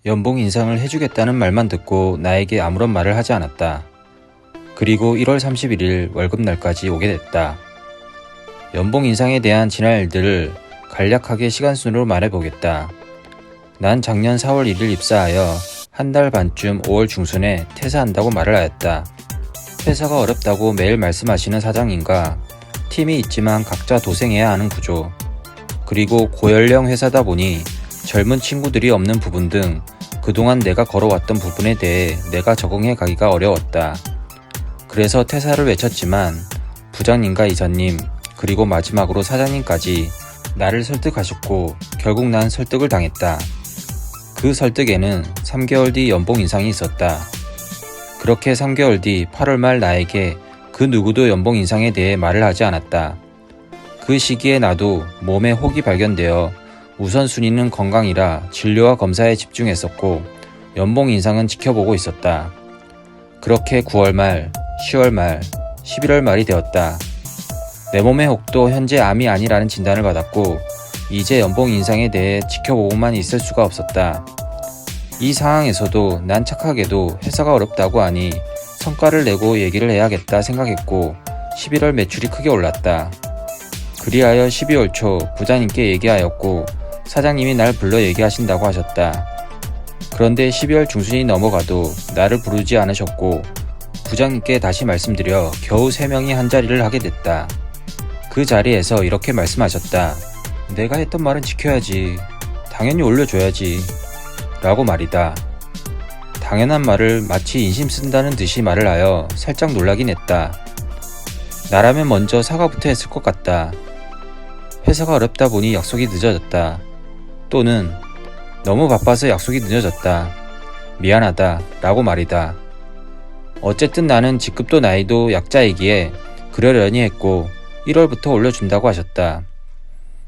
연봉 인상을 해주겠다는 말만 듣고 나에게 아무런 말을 하지 않았다. 그리고 1월 31일 월급날까지 오게 됐다. 연봉 인상에 대한 지난 일들을 간략하게 시간순으로 말해보겠다. 난 작년 4월 1일 입사하여 한 달 반쯤 5월 중순에 퇴사한다고 말을 하였다. 회사가 어렵다고 매일 말씀하시는 사장님과 팀이 있지만 각자 도생해야 하는 구조, 그리고 고연령 회사다 보니 젊은 친구들이 없는 부분 등 그동안 내가 걸어왔던 부분에 대해 내가 적응해 가기가 어려웠다. 그래서 퇴사를 외쳤지만 부장님과 이사님, 그리고 마지막으로 사장님까지 나를 설득하셨고 결국 난 설득을 당했다. 그 설득에는 3개월 뒤 연봉 인상이 있었다. 그렇게 3개월 뒤 8월 말 나에게 그 누구도 연봉 인상에 대해 말을 하지 않았다. 그 시기에 나도 몸에 혹이 발견되어 우선순위는 건강이라 진료와 검사에 집중했었고 연봉 인상은 지켜보고 있었다. 그렇게 9월 말, 10월 말, 11월 말이 되었다. 내 몸의 혹도 현재 암이 아니라는 진단을 받았고 이제 연봉 인상에 대해 지켜보고만 있을 수가 없었다. 이 상황에서도 난 착하게도 회사가 어렵다고 하니 성과를 내고 얘기를 해야겠다 생각했고 11월 매출이 크게 올랐다. 그리하여 12월 초 부장님께 얘기하였고 사장님이 날 불러 얘기하신다고 하셨다. 그런데 12월 중순이 넘어가도 나를 부르지 않으셨고 부장님께 다시 말씀드려 겨우 3명이 한자리를 하게 됐다. 그 자리에서 이렇게 말씀하셨다. 내가 했던 말은 지켜야지. 당연히 올려줘야지. 라고 말이다. 당연한 말을 마치 인심 쓴다는 듯이 말을 하여 살짝 놀라긴 했다. 나라면 먼저 사과부터 했을 것 같다. 회사가 어렵다 보니 약속이 늦어졌다. 또는 너무 바빠서 약속이 늦어졌다. 미안하다 라고 말이다. 어쨌든 나는 직급도 나이도 약자이기에 그러려니 했고 1월부터 올려준다고 하셨다.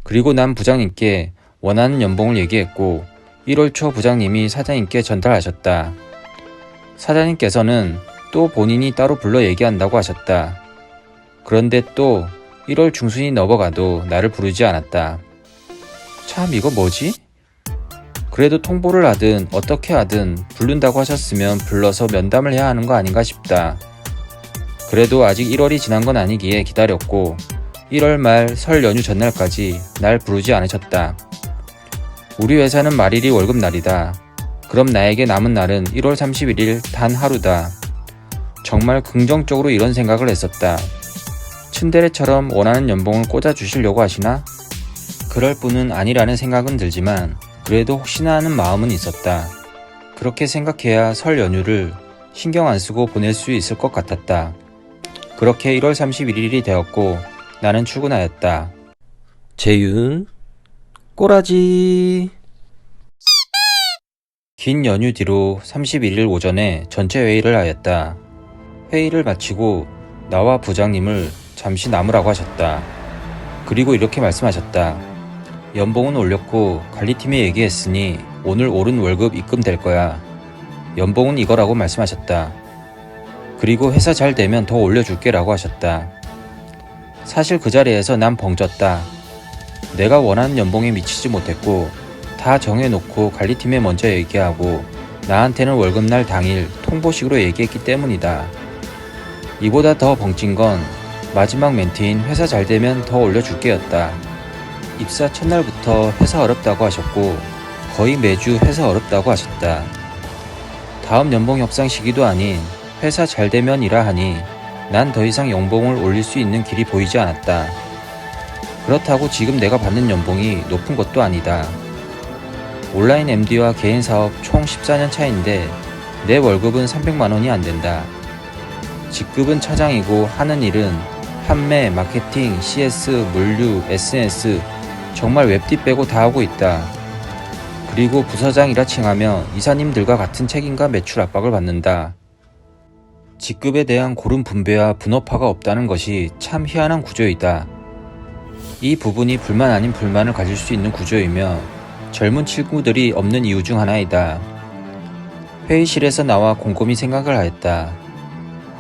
그리고 난 부장님께 원하는 연봉을 얘기했고 1월 초 부장님이 사장님께 전달하셨다. 사장님께서는 또 본인이 따로 불러 얘기한다고 하셨다. 그런데 또 1월 중순이 넘어가도 나를 부르지 않았다. 참 이거 뭐지? 그래도 통보를 하든 어떻게 하든 부른다고 하셨으면 불러서 면담을 해야 하는 거 아닌가 싶다. 그래도 아직 1월이 지난 건 아니기에 기다렸고 1월 말 설 연휴 전날까지 날 부르지 않으셨다. 우리 회사는 말일이 월급날이다. 그럼 나에게 남은 날은 1월 31일 단 하루다. 정말 긍정적으로 이런 생각을 했었다. 츤데레처럼 원하는 연봉을 꽂아주시려고 하시나? 그럴 뿐은 아니라는 생각은 들지만 그래도 혹시나 하는 마음은 있었다. 그렇게 생각해야 설 연휴를 신경 안 쓰고 보낼 수 있을 것 같았다. 그렇게 1월 31일이 되었고 나는 출근하였다. 재윤, 꼬라지. 긴 연휴 뒤로 31일 오전에 전체 회의를 하였다. 회의를 마치고 나와 부장님을 잠시 남으라고 하셨다. 그리고 이렇게 말씀하셨다. 연봉은 올렸고 관리팀에 얘기했으니 오늘 오른 월급 입금될 거야. 연봉은 이거라고 말씀하셨다. 그리고 회사 잘 되면 더 올려줄게 라고 하셨다. 사실 그 자리에서 난 벙쪘다. 내가 원하는 연봉에 미치지 못했고 다 정해놓고 관리팀에 먼저 얘기하고 나한테는 월급날 당일 통보식으로 얘기했기 때문이다. 이보다 더 벙찐 건 마지막 멘트인 회사 잘 되면 더 올려줄게였다. 입사 첫날부터 회사 어렵다고 하셨고 거의 매주 회사 어렵다고 하셨다. 다음 연봉 협상 시기도 아닌 회사 잘 되면이라 하니 난 더 이상 연봉을 올릴 수 있는 길이 보이지 않았다. 그렇다고 지금 내가 받는 연봉이 높은 것도 아니다. 온라인 MD와 개인 사업 총 14년 차인데 내 월급은 300만 원이 안 된다. 직급은 차장이고 하는 일은 판매, 마케팅, CS, 물류, SNS 정말 웹디 빼고 다 하고 있다. 그리고 부서장이라 칭하며 이사님들과 같은 책임과 매출 압박을 받는다. 직급에 대한 고른 분배와 분업화가 없다는 것이 참 희한한 구조이다. 이 부분이 불만 아닌 불만을 가질 수 있는 구조이며 젊은 친구들이 없는 이유 중 하나이다. 회의실에서 나와 곰곰이 생각을 하였다.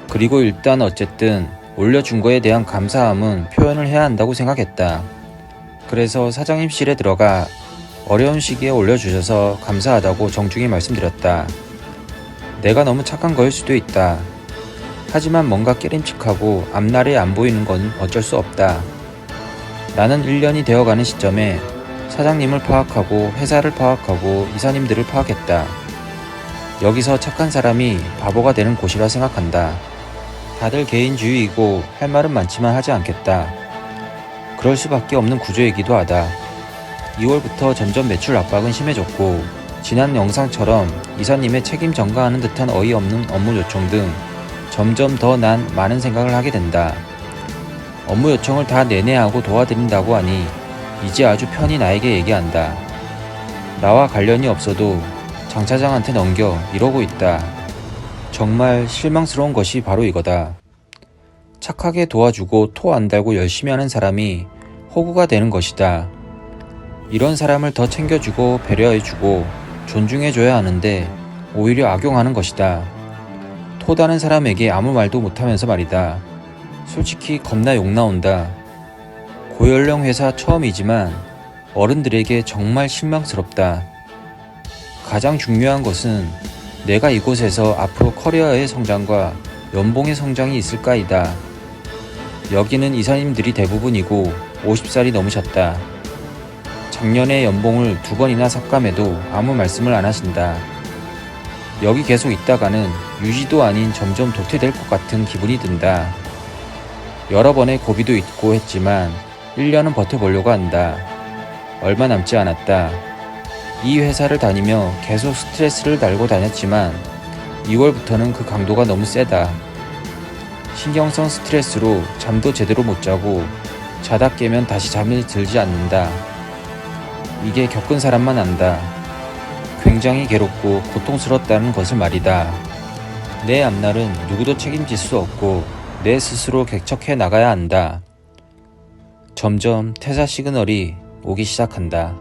그리고 일단 어쨌든 올려준 거에 대한 감사함은 표현을 해야 한다고 생각했다. 그래서 사장님실에 들어가 어려운 시기에 올려주셔서 감사하다고 정중히 말씀드렸다. 내가 너무 착한 거일 수도 있다. 하지만 뭔가 깨림칙하고 앞날이 안 보이는 건 어쩔 수 없다. 나는 1년이 되어가는 시점에 사장님을 파악하고 회사를 파악하고 이사님들을 파악했다. 여기서 착한 사람이 바보가 되는 곳이라 생각한다. 다들 개인주의이고 할 말은 많지만 하지 않겠다. 그럴 수밖에 없는 구조이기도 하다. 2월부터 점점 매출 압박은 심해졌고 지난 영상처럼 이사님의 책임 전가하는 듯한 어이없는 업무 요청 등 점점 더 난 많은 생각을 하게 된다. 업무 요청을 다 내내하고 도와드린다고 하니 이제 아주 편히 나에게 얘기한다. 나와 관련이 없어도 장 차장한테 넘겨 이러고 있다. 정말 실망스러운 것이 바로 이거다. 착하게 도와주고 토 안 달고 열심히 하는 사람이 호구가 되는 것이다. 이런 사람을 더 챙겨주고 배려해주고 존중해줘야 하는데 오히려 악용하는 것이다. 토 다는 사람에게 아무 말도 못하면서 말이다. 솔직히 겁나 욕 나온다. 고연령 회사 처음이지만 어른들에게 정말 실망스럽다. 가장 중요한 것은 내가 이곳에서 앞으로 커리어의 성장과 연봉의 성장이 있을까이다. 여기는 이사님들이 대부분이고 50살이 넘으셨다. 작년에 연봉을 2번이나 삭감해도 아무 말씀을 안 하신다. 여기 계속 있다가는 유지도 아닌 점점 도태될 것 같은 기분이 든다. 여러 번의 고비도 있고 했지만 1년은 버텨보려고 한다. 얼마 남지 않았다. 이 회사를 다니며 계속 스트레스를 달고 다녔지만 2월부터는 그 강도가 너무 세다. 신경성 스트레스로 잠도 제대로 못 자고 자다 깨면 다시 잠이 들지 않는다. 이게 겪은 사람만 안다. 굉장히 괴롭고 고통스럽다는 것을 말이다. 내 앞날은 누구도 책임질 수 없고 내 스스로 개척해 나가야 한다. 점점 퇴사 시그널이 오기 시작한다.